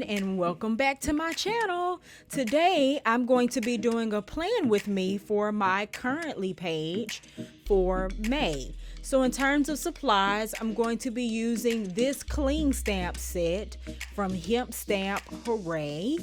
everyone, and welcome back to my channel. Today I'm going to be doing a plan with me for my currently page for May. So in terms of supplies, I'm going to be using this cling stamp set from Hip Stamp Hooray.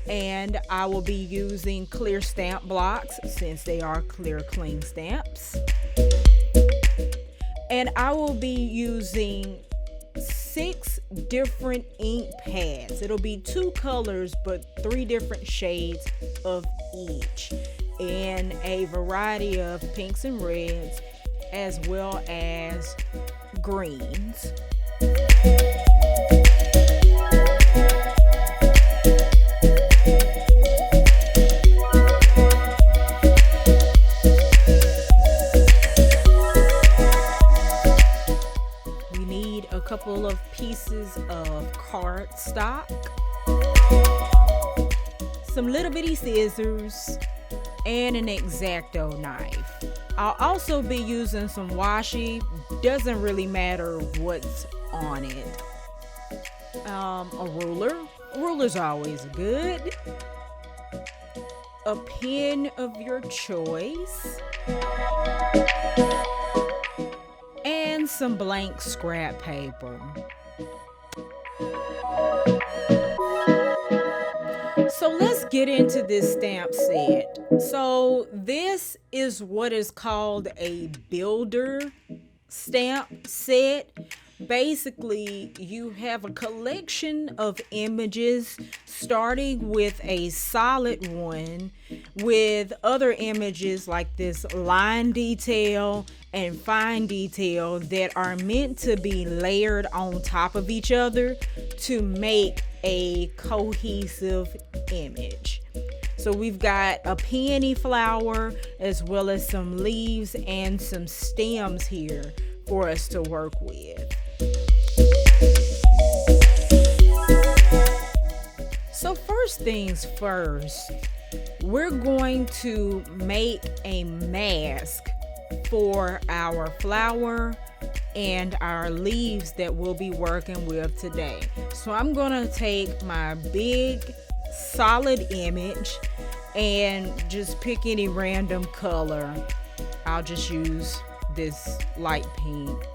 And I will be using clear stamp blocks since they are clear cling stamps. And I will be using 6 different ink pads. It'll be 2 colors but 3 different shades of each, and a variety of pinks and reds as well as greens. Couple of pieces of cardstock, some little bitty scissors, and an X-Acto knife. I'll also be using some washi. Doesn't really matter what's on it. A ruler. Rulers are always good. A pen of your choice. And some blank scrap paper. So let's get into this stamp set. So this is what is called a builder stamp set. Basically, you have a collection of images starting with a solid one with other images like this line detail and fine detail that are meant to be layered on top of each other to make a cohesive image. So we've got a peony flower as well as some leaves and some stems here for us to work with. So first things first, we're going to make a mask for our flower and our leaves that we'll be working with today. So I'm gonna take my big solid image and just pick any random color. I'll just use this light pink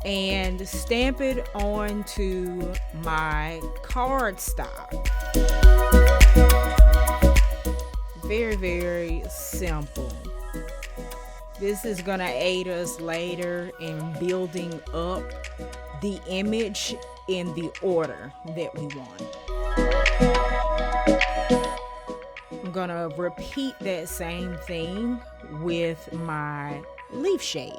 and stamp it onto my cardstock. Very, very simple. This is gonna aid us later in building up the image in the order that we want. I'm gonna repeat that same thing with my leaf shape.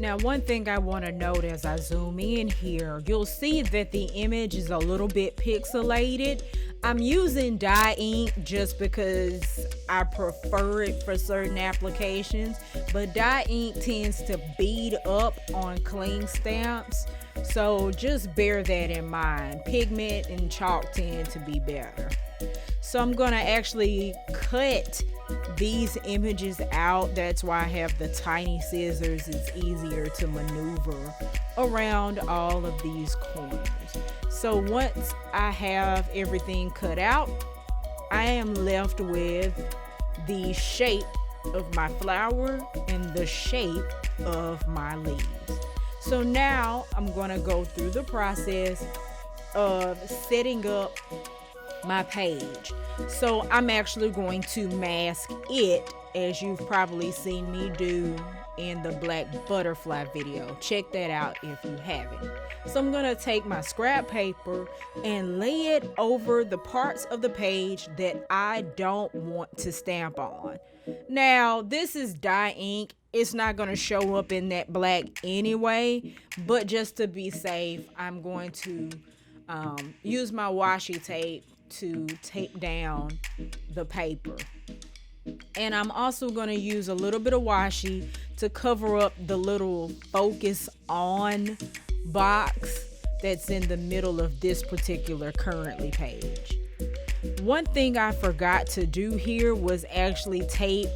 Now, one thing I want to note as I zoom in here, you'll see that the image is a little bit pixelated. I'm using dye ink just because I prefer it for certain applications, but dye ink tends to bead up on cling stamps, so just bear that in mind. Pigment and chalk tend to be better. So I'm gonna actually cut these images out. That's why I have the tiny scissors. It's easier to maneuver around all of these corners. So once I have everything cut out, I am left with the shape of my flower and the shape of my leaves. So now I'm gonna go through the process of setting up my page. So I'm actually going to mask it, as you've probably seen me do in the black butterfly video. Check that out if you haven't. So I'm gonna take my scrap paper and lay it over the parts of the page that I don't want to stamp on. Now, this is dye ink. it's not going to show up in that black anyway, but just to be safe, I'm going to use my washi tape to tape down the paper. And I'm also going to use a little bit of washi to cover up the little focus on box that's in the middle of this particular currently page. One thing I forgot to do here was actually tape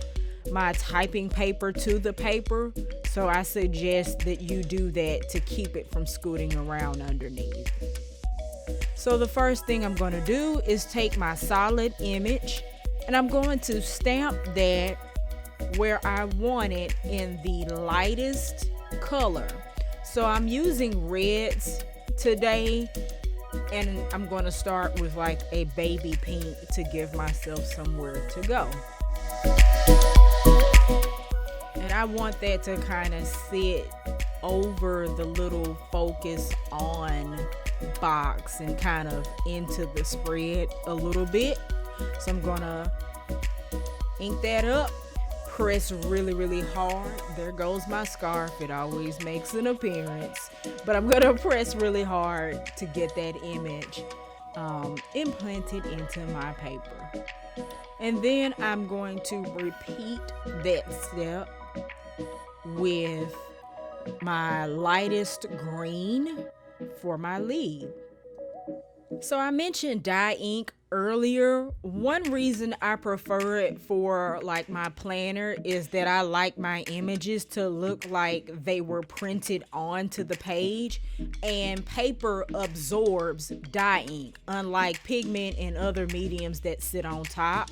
my typing paper to the paper, so I suggest that you do that to keep it from scooting around underneath. So the first thing I'm going to do is take my solid image and I'm going to stamp that where I want it in the lightest color. So I'm using reds today, and I'm going to start with like a baby pink to give myself somewhere to go. And I want that to kind of sit over the little focus on box and kind of into the spread a little bit. So I'm gonna ink that up, press really hard. There goes my scarf, it always makes an appearance, but I'm gonna press really hard to get that image implanted into my paper. And then I'm going to repeat that step with my lightest green for my lead. So I mentioned dye ink earlier. One reason I prefer it for like my planner is that I like my images to look like they were printed onto the page, and paper absorbs dye ink, unlike pigment and other mediums that sit on top.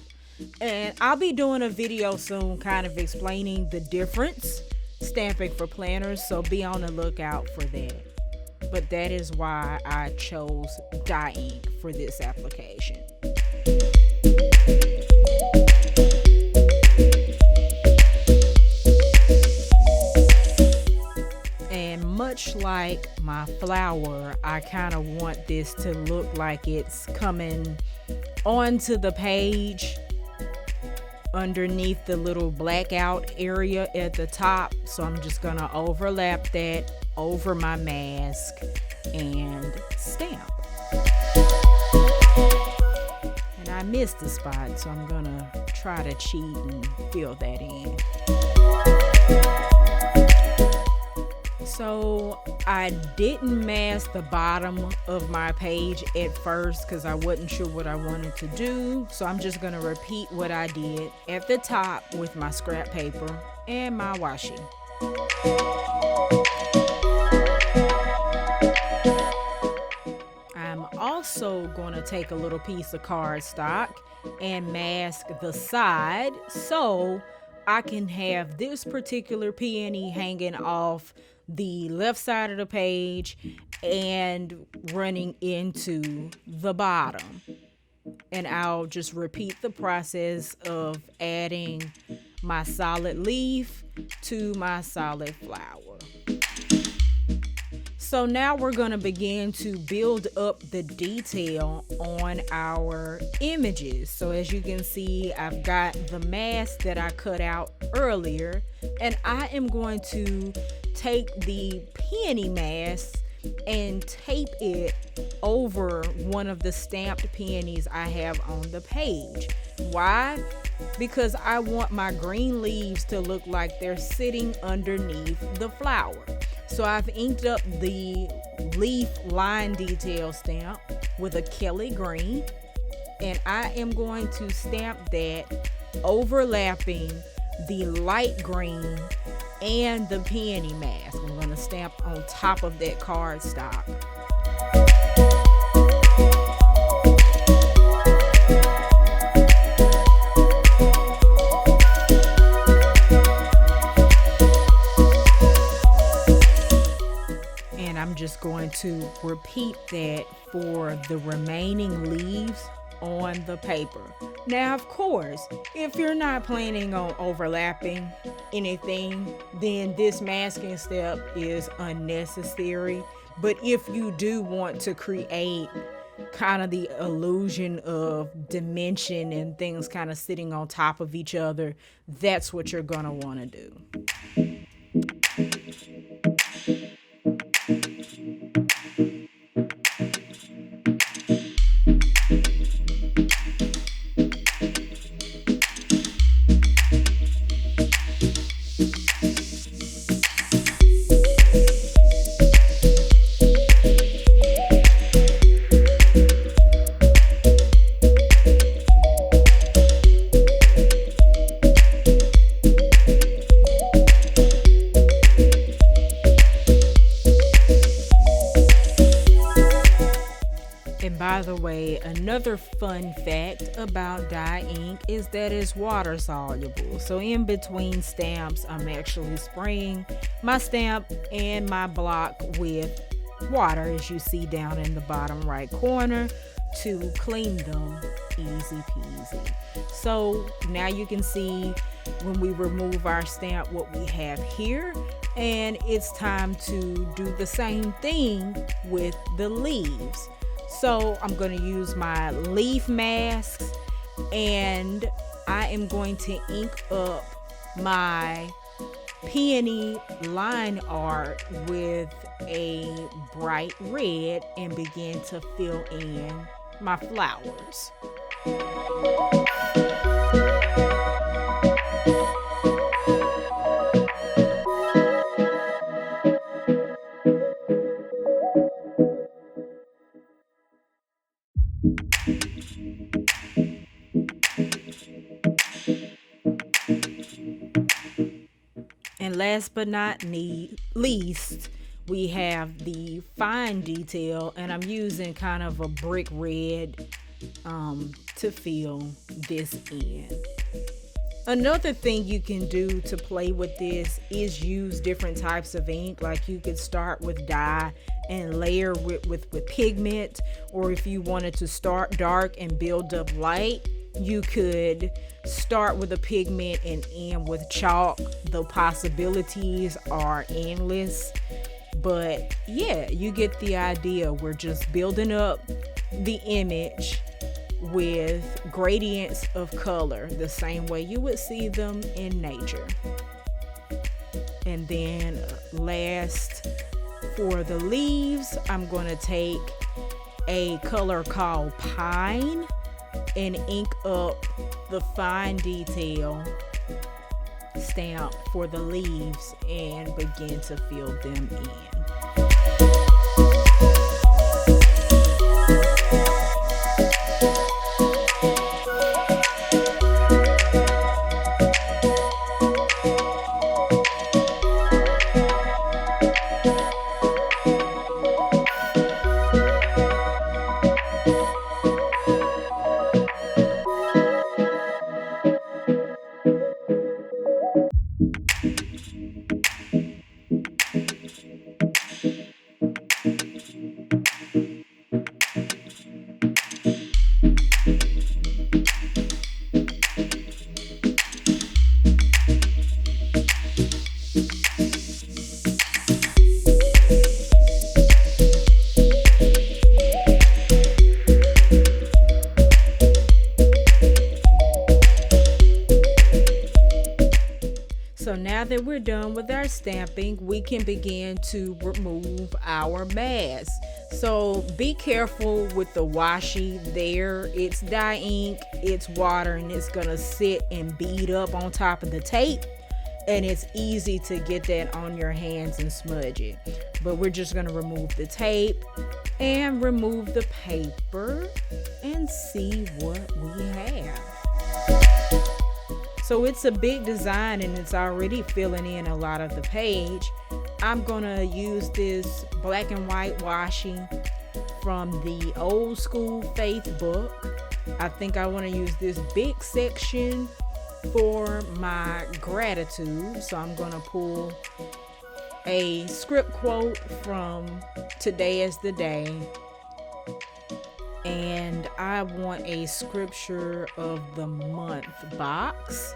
And I'll be doing a video soon kind of explaining the difference stamping for planners, so be on the lookout for that. But that is why I chose dye ink for this application. And much like my flower, I kind of want this to look like it's coming onto the page underneath the little blackout area at the top. So I'm just gonna overlap that over my mask and stamp. And I missed a spot, so I'm gonna try to cheat and fill that in. So I didn't mask the bottom of my page at first because I wasn't sure what I wanted to do. So I'm just gonna repeat what I did at the top with my scrap paper and my washi. I'm also going to take a little piece of cardstock and mask the side so I can have this particular peony hanging off the left side of the page and running into the bottom. And I'll just repeat the process of adding my solid leaf to my solid flower. So now we're going to begin to build up the detail on our images. So as you can see, I've got the mask that I cut out earlier, and I am going to take the peony mask and tape it over one of the stamped peonies I have on the page. Why? Because I want my green leaves to look like they're sitting underneath the flower. So I've inked up the leaf line detail stamp with a Kelly green, and I am going to stamp that overlapping the light green and the peony mask. I'm going to stamp on top of that cardstock. I'm just going to repeat that for the remaining leaves on the paper. Now, of course, if you're not planning on overlapping anything, then this masking step is unnecessary. But if you do want to create kind of the illusion of dimension and things kind of sitting on top of each other, that's what you're going to want to do. And by the way, another fun fact about dye ink is that it's water soluble. So in between stamps, I'm actually spraying my stamp and my block with water, as you see down in the bottom right corner, to clean them easy peasy. So now you can see when we remove our stamp what we have here, and it's time to do the same thing with the leaves. So I'm going to use my leaf masks, and I am going to ink up my peony line art with a bright red and begin to fill in my flowers. And last but not least, we have the fine detail, and I'm using kind of a brick red to fill this in. Another thing you can do to play with this is use different types of ink. Like you could start with dye and layer with pigment, or if you wanted to start dark and build up light, you could start with a pigment and end with chalk. The possibilities are endless, but yeah, you get the idea. We're just building up the image with gradients of color the same way you would see them in nature. And then last, for the leaves, I'm going to take a color called Pine and ink up the fine detail stamp for the leaves and begin to fill them in. So now that we're done with our stamping, we can begin to remove our mask. So be careful with the washi there. It's dye ink, it's water, and it's gonna sit and bead up on top of the tape, and it's easy to get that on your hands and smudge it. But we're just gonna remove the tape and remove the paper and see what we have. So it's a big design and it's already filling in a lot of the page. I'm gonna use this black and white washi from the Old School Faith book. I think I want to use this big section for my gratitude. So I'm gonna pull a script quote from Today is the Day. And I want a scripture of the month box.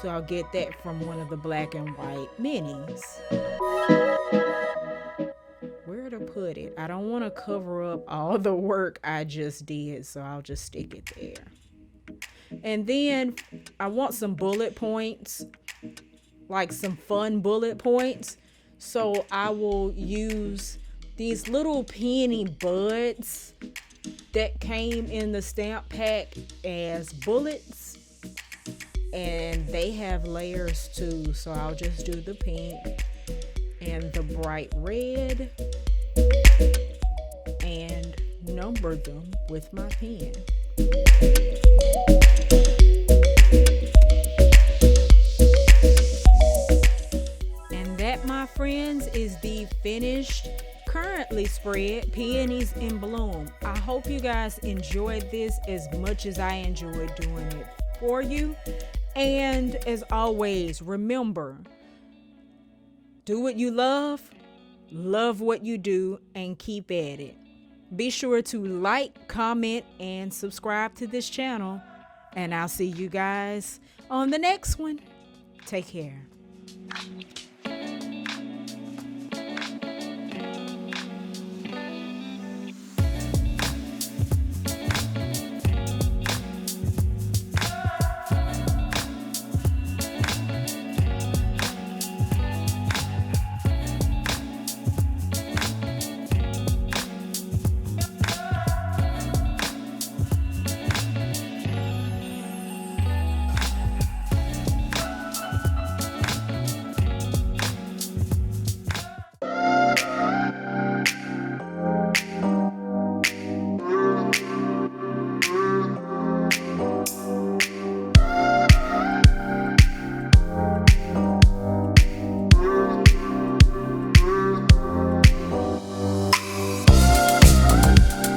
So I'll get that from one of the black and white minis. Where to put it? I don't want to cover up all the work I just did, so I'll just stick it there. And then I want some bullet points, like some fun bullet points. So I will use these little peony buds that came in the stamp pack as bullets, and they have layers too. So I'll just do the pink and the bright red and number them with my pen. And that, my friends, is the finished currently spread Peonies in Bloom. I hope you guys enjoyed this as much as I enjoyed doing it for you. And as always, remember, do what you love what you do, and keep at it. Be sure to like, comment, and subscribe to this channel. And I'll see you guys on the next one. Take care.